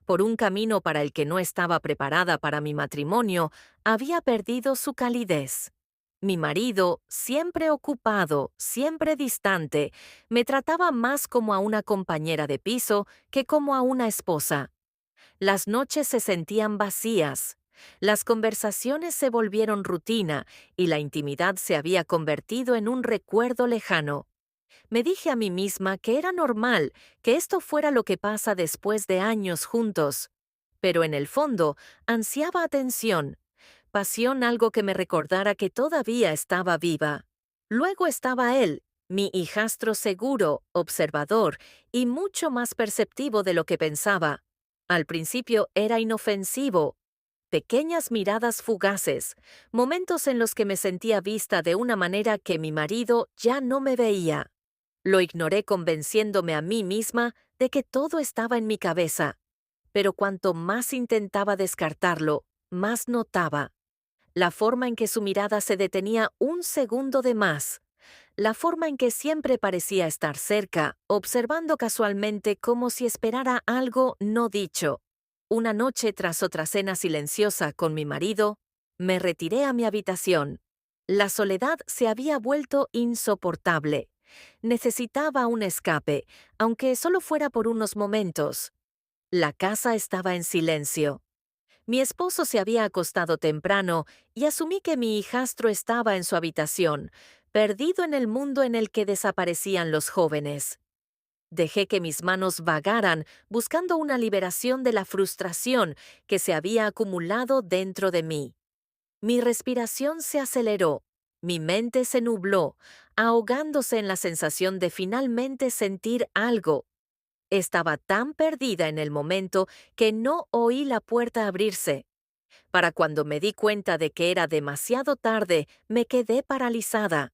por un camino para el que no estaba preparada para mi matrimonio, había perdido su calidez. Mi marido, siempre ocupado, siempre distante, me trataba más como a una compañera de piso que como a una esposa. Las noches se sentían vacías. Las conversaciones se volvieron rutina y la intimidad se había convertido en un recuerdo lejano. Me dije a mí misma que era normal que esto fuera lo que pasa después de años juntos, pero en el fondo ansiaba atención, pasión, algo que me recordara que todavía estaba viva. Luego estaba él, mi hijastro seguro, observador y mucho más perceptivo de lo que pensaba. Al principio era inofensivo. Pequeñas miradas fugaces, momentos en los que me sentía vista de una manera que mi marido ya no me veía. Lo ignoré convenciéndome a mí misma de que todo estaba en mi cabeza, pero cuanto más intentaba descartarlo, más notaba la forma en que su mirada se detenía un segundo de más, la forma en que siempre parecía estar cerca, observando casualmente como si esperara algo no dicho. Una noche, tras otra cena silenciosa con mi marido, me retiré a mi habitación. La soledad se había vuelto insoportable. Necesitaba un escape, aunque solo fuera por unos momentos. La casa estaba en silencio. Mi esposo se había acostado temprano y asumí que mi hijastro estaba en su habitación, perdido en el mundo en el que desaparecían los jóvenes. Dejé que mis manos vagaran buscando una liberación de la frustración que se había acumulado dentro de mí. Mi respiración se aceleró, mi mente se nubló, ahogándose en la sensación de finalmente sentir algo. Estaba tan perdida en el momento que no oí la puerta abrirse. Para cuando me di cuenta de que era demasiado tarde, me quedé paralizada.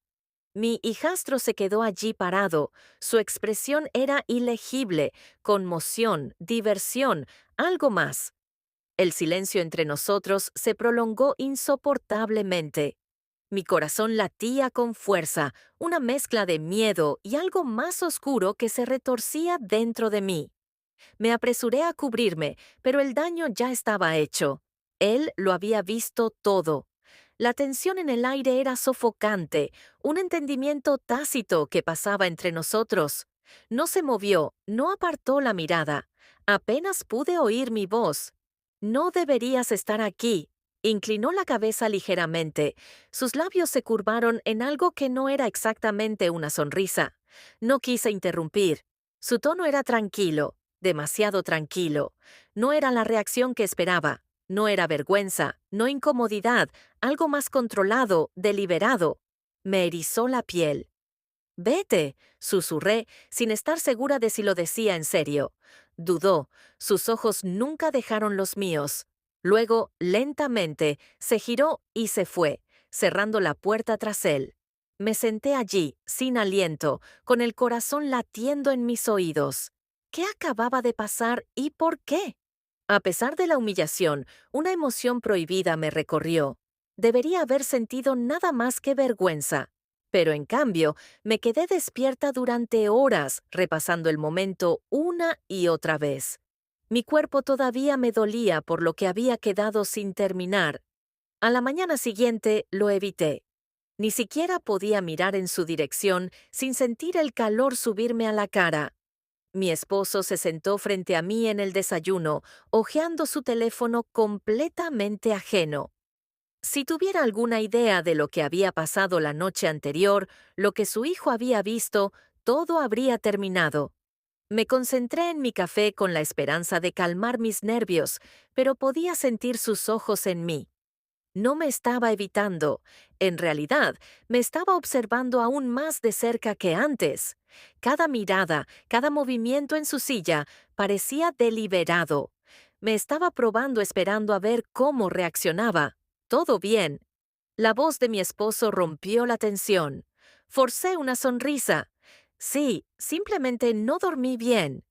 Mi hijastro se quedó allí parado. Su expresión era ilegible, conmoción, diversión, algo más. El silencio entre nosotros se prolongó insoportablemente. Mi corazón latía con fuerza, una mezcla de miedo y algo más oscuro que se retorcía dentro de mí. Me apresuré a cubrirme, pero el daño ya estaba hecho. Él lo había visto todo. La tensión en el aire era sofocante, un entendimiento tácito que pasaba entre nosotros. No se movió, no apartó la mirada. Apenas pude oír mi voz. No deberías estar aquí. Inclinó la cabeza ligeramente. Sus labios se curvaron en algo que no era exactamente una sonrisa. No quise interrumpir. Su tono era tranquilo, demasiado tranquilo. No era la reacción que esperaba. No era vergüenza, no incomodidad, algo más controlado, deliberado. Me erizó la piel. Vete, susurré, sin estar segura de si lo decía en serio. Dudó, sus ojos nunca dejaron los míos. Luego, lentamente, se giró y se fue, cerrando la puerta tras él. Me senté allí, sin aliento, con el corazón latiendo en mis oídos. ¿Qué acababa de pasar y por qué? A pesar de la humillación, una emoción prohibida me recorrió. Debería haber sentido nada más que vergüenza. Pero en cambio, me quedé despierta durante horas, repasando el momento una y otra vez. Mi cuerpo todavía me dolía por lo que había quedado sin terminar. A la mañana siguiente lo evité. Ni siquiera podía mirar en su dirección sin sentir el calor subirme a la cara. Mi esposo se sentó frente a mí en el desayuno, hojeando su teléfono completamente ajeno. Si tuviera alguna idea de lo que había pasado la noche anterior, lo que su hijo había visto, todo habría terminado. Me concentré en mi café con la esperanza de calmar mis nervios, pero podía sentir sus ojos en mí. No me estaba evitando. En realidad, me estaba observando aún más de cerca que antes. Cada mirada, cada movimiento en su silla parecía deliberado. Me estaba probando esperando a ver cómo reaccionaba. Todo bien. La voz de mi esposo rompió la tensión. Forcé una sonrisa. Sí, simplemente no dormí bien.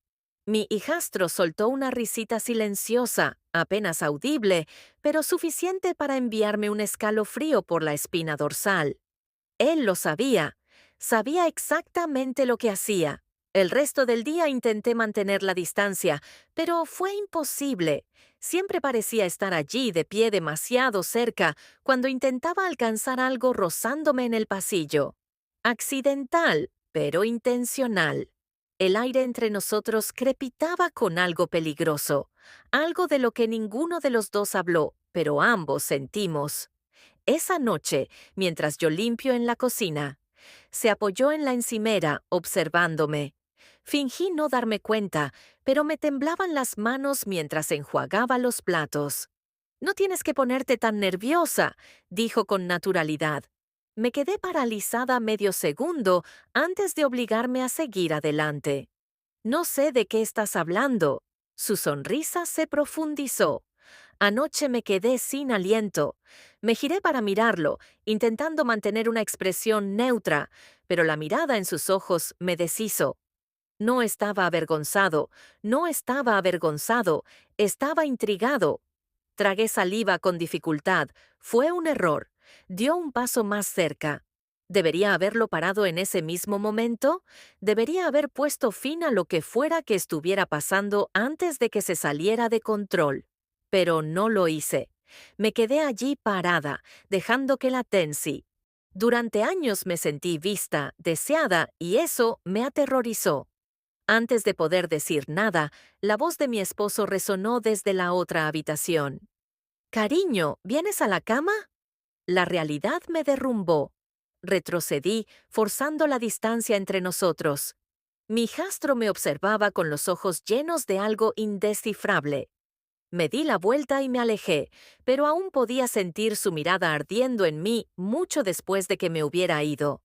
Mi hijastro soltó una risita silenciosa, apenas audible, pero suficiente para enviarme un escalofrío por la espina dorsal. Él lo sabía. Sabía exactamente lo que hacía. El resto del día intenté mantener la distancia, pero fue imposible. Siempre parecía estar allí de pie demasiado cerca cuando intentaba alcanzar algo rozándome en el pasillo. Accidental, pero intencional. El aire entre nosotros crepitaba con algo peligroso, algo de lo que ninguno de los dos habló, pero ambos sentimos. Esa noche, mientras yo limpio en la cocina, se apoyó en la encimera, observándome. Fingí no darme cuenta, pero me temblaban las manos mientras enjuagaba los platos. No tienes que ponerte tan nerviosa, dijo con naturalidad. Me quedé paralizada medio segundo antes de obligarme a seguir adelante. No sé de qué estás hablando. Su sonrisa se profundizó. Anoche me quedé sin aliento. Me giré para mirarlo, intentando mantener una expresión neutra, pero la mirada en sus ojos me deshizo. No estaba avergonzado, no estaba avergonzado, estaba intrigado. Tragué saliva con dificultad. Fue un error. Dio un paso más cerca. ¿Debería haberlo parado en ese mismo momento? ¿Debería haber puesto fin a lo que fuera que estuviera pasando antes de que se saliera de control? Pero no lo hice. Me quedé allí parada, dejando que la tensi. Durante años me sentí vista, deseada, y eso me aterrorizó. Antes de poder decir nada, la voz de mi esposo resonó desde la otra habitación. Cariño, ¿vienes a la cama? La realidad me derrumbó. Retrocedí, forzando la distancia entre nosotros. Mi hijastro me observaba con los ojos llenos de algo indescifrable. Me di la vuelta y me alejé, pero aún podía sentir su mirada ardiendo en mí mucho después de que me hubiera ido.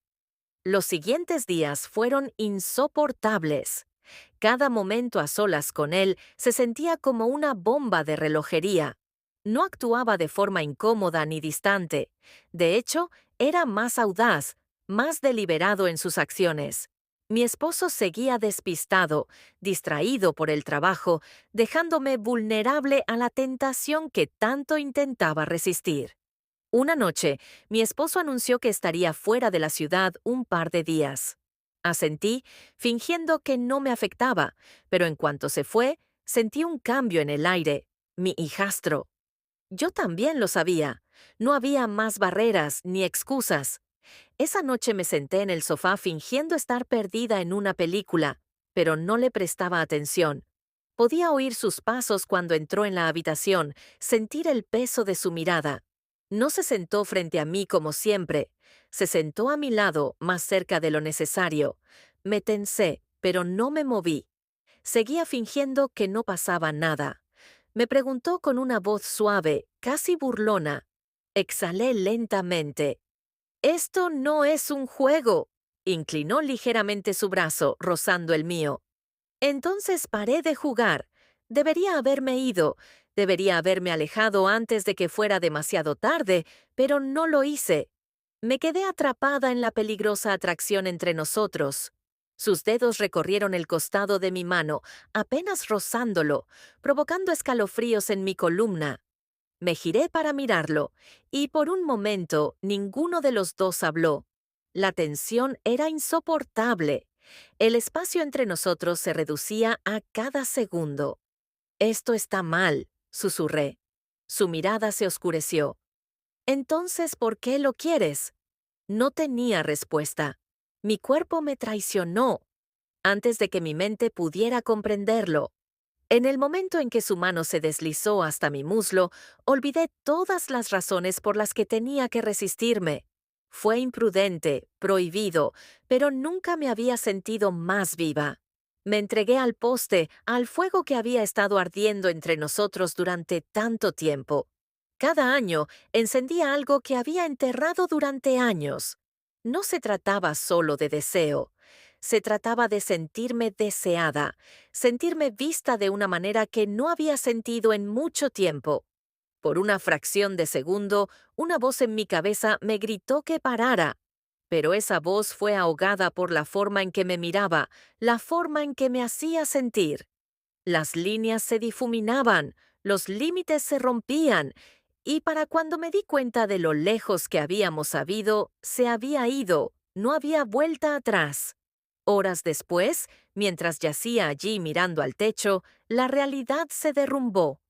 Los siguientes días fueron insoportables. Cada momento a solas con él se sentía como una bomba de relojería. No actuaba de forma incómoda ni distante. De hecho, era más audaz, más deliberado en sus acciones. Mi esposo seguía despistado, distraído por el trabajo, dejándome vulnerable a la tentación que tanto intentaba resistir. Una noche, mi esposo anunció que estaría fuera de la ciudad un par de días. Asentí, fingiendo que no me afectaba, pero en cuanto se fue, sentí un cambio en el aire. Mi hijastro. Yo también lo sabía. No había más barreras ni excusas. Esa noche me senté en el sofá fingiendo estar perdida en una película, pero no le prestaba atención. Podía oír sus pasos cuando entró en la habitación, sentir el peso de su mirada. No se sentó frente a mí como siempre. Se sentó a mi lado, más cerca de lo necesario. Me tensé, pero no me moví. Seguía fingiendo que no pasaba nada. Me preguntó con una voz suave, casi burlona. Exhalé lentamente. «Esto no es un juego». Inclinó ligeramente su brazo, rozando el mío. Entonces paré de jugar. Debería haberme ido. Debería haberme alejado antes de que fuera demasiado tarde, pero no lo hice. Me quedé atrapada en la peligrosa atracción entre nosotros. Sus dedos recorrieron el costado de mi mano, apenas rozándolo, provocando escalofríos en mi columna. Me giré para mirarlo, y por un momento ninguno de los dos habló. La tensión era insoportable. El espacio entre nosotros se reducía a cada segundo. «Esto está mal», susurré. Su mirada se oscureció. «Entonces, ¿por qué lo quieres?» No tenía respuesta. Mi cuerpo me traicionó antes de que mi mente pudiera comprenderlo. En el momento en que su mano se deslizó hasta mi muslo, olvidé todas las razones por las que tenía que resistirme. Fue imprudente, prohibido, pero nunca me había sentido más viva. Me entregué al poste, al fuego que había estado ardiendo entre nosotros durante tanto tiempo. Cada año encendía algo que había enterrado durante años. No se trataba solo de deseo. Se trataba de sentirme deseada, sentirme vista de una manera que no había sentido en mucho tiempo. Por una fracción de segundo, una voz en mi cabeza me gritó que parara, pero esa voz fue ahogada por la forma en que me miraba, la forma en que me hacía sentir. Las líneas se difuminaban, los límites se rompían, y para cuando me di cuenta de lo lejos que habíamos sabido, se había ido, no había vuelta atrás. Horas después, mientras yacía allí mirando al techo, la realidad se derrumbó.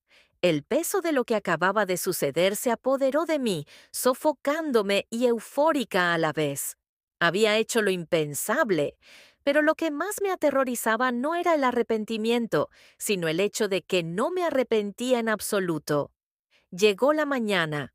El peso de lo que acababa de suceder se apoderó de mí, sofocándome y eufórica a la vez. Había hecho lo impensable, pero lo que más me aterrorizaba no era el arrepentimiento, sino el hecho de que no me arrepentía en absoluto. Llegó la mañana.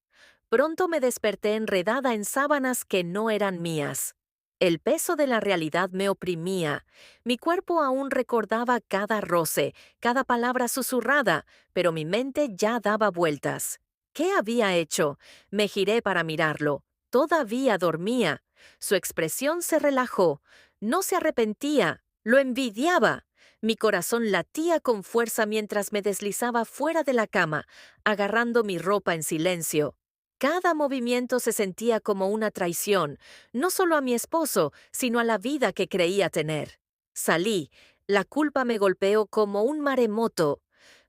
Pronto me desperté enredada en sábanas que no eran mías. El peso de la realidad me oprimía. Mi cuerpo aún recordaba cada roce, cada palabra susurrada, pero mi mente ya daba vueltas. ¿Qué había hecho? Me giré para mirarlo. Todavía dormía. Su expresión se relajó. No se arrepentía. Lo envidiaba. Mi corazón latía con fuerza mientras me deslizaba fuera de la cama, agarrando mi ropa en silencio. Cada movimiento se sentía como una traición, no solo a mi esposo, sino a la vida que creía tener. Salí, la culpa me golpeó como un maremoto,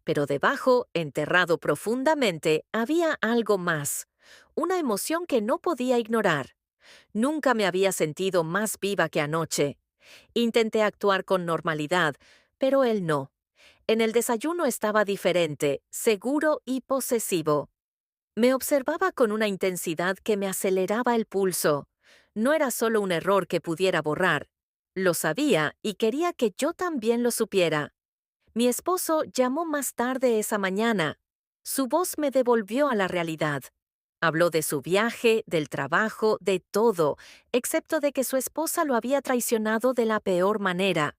pero debajo, enterrado profundamente, había algo más, una emoción que no podía ignorar. Nunca me había sentido más viva que anoche. Intenté actuar con normalidad, pero él no. En el desayuno estaba diferente, seguro y posesivo. Me observaba con una intensidad que me aceleraba el pulso. No era solo un error que pudiera borrar. Lo sabía y quería que yo también lo supiera. Mi esposo llamó más tarde esa mañana. Su voz me devolvió a la realidad. Habló de su viaje, del trabajo, de todo, excepto de que su esposa lo había traicionado de la peor manera.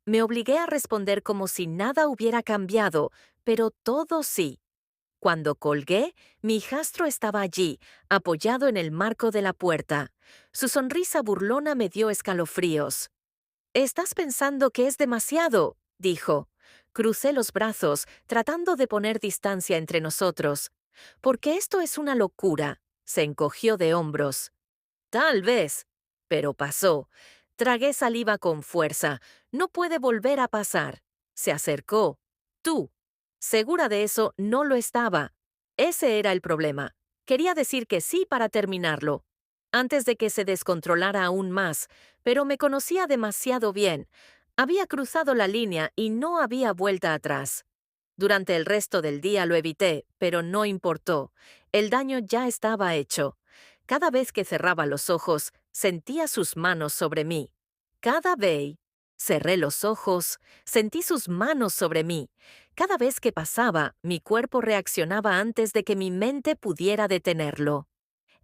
Me obligué a responder como si nada hubiera cambiado, pero todo sí. Cuando colgué, mi hijastro estaba allí, apoyado en el marco de la puerta. Su sonrisa burlona me dio escalofríos. «Estás pensando que es demasiado», dijo. Crucé los brazos, tratando de poner distancia entre nosotros. «Porque esto es una locura», se encogió de hombros. «Tal vez». Pero pasó. Tragué saliva con fuerza. «No puede volver a pasar». Se acercó. «Tú». Segura de eso, no lo estaba. Ese era el problema. Quería decir que sí para terminarlo, antes de que se descontrolara aún más, pero me conocía demasiado bien. Había cruzado la línea y no había vuelta atrás. Durante el resto del día lo evité, pero no importó. El daño ya estaba hecho. Cada vez que cerraba los ojos, sentía sus manos sobre mí. Cada vez cerré los ojos, sentí sus manos sobre mí. Cada vez que pasaba, mi cuerpo reaccionaba antes de que mi mente pudiera detenerlo.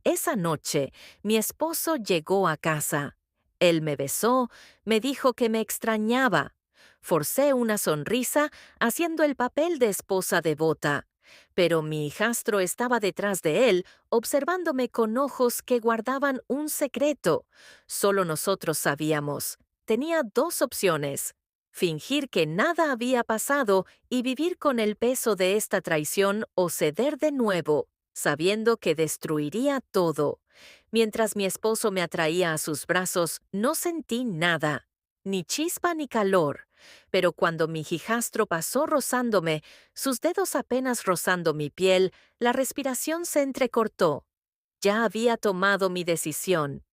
Esa noche, mi esposo llegó a casa. Él me besó, me dijo que me extrañaba. Forcé una sonrisa, haciendo el papel de esposa devota. Pero mi hijastro estaba detrás de él, observándome con ojos que guardaban un secreto. Solo nosotros sabíamos. Tenía dos opciones: fingir que nada había pasado y vivir con el peso de esta traición, o ceder de nuevo, sabiendo que destruiría todo. Mientras mi esposo me atraía a sus brazos, no sentí nada, ni chispa ni calor. Pero cuando mi hijastro pasó rozándome, sus dedos apenas rozando mi piel, la respiración se entrecortó. Ya había tomado mi decisión.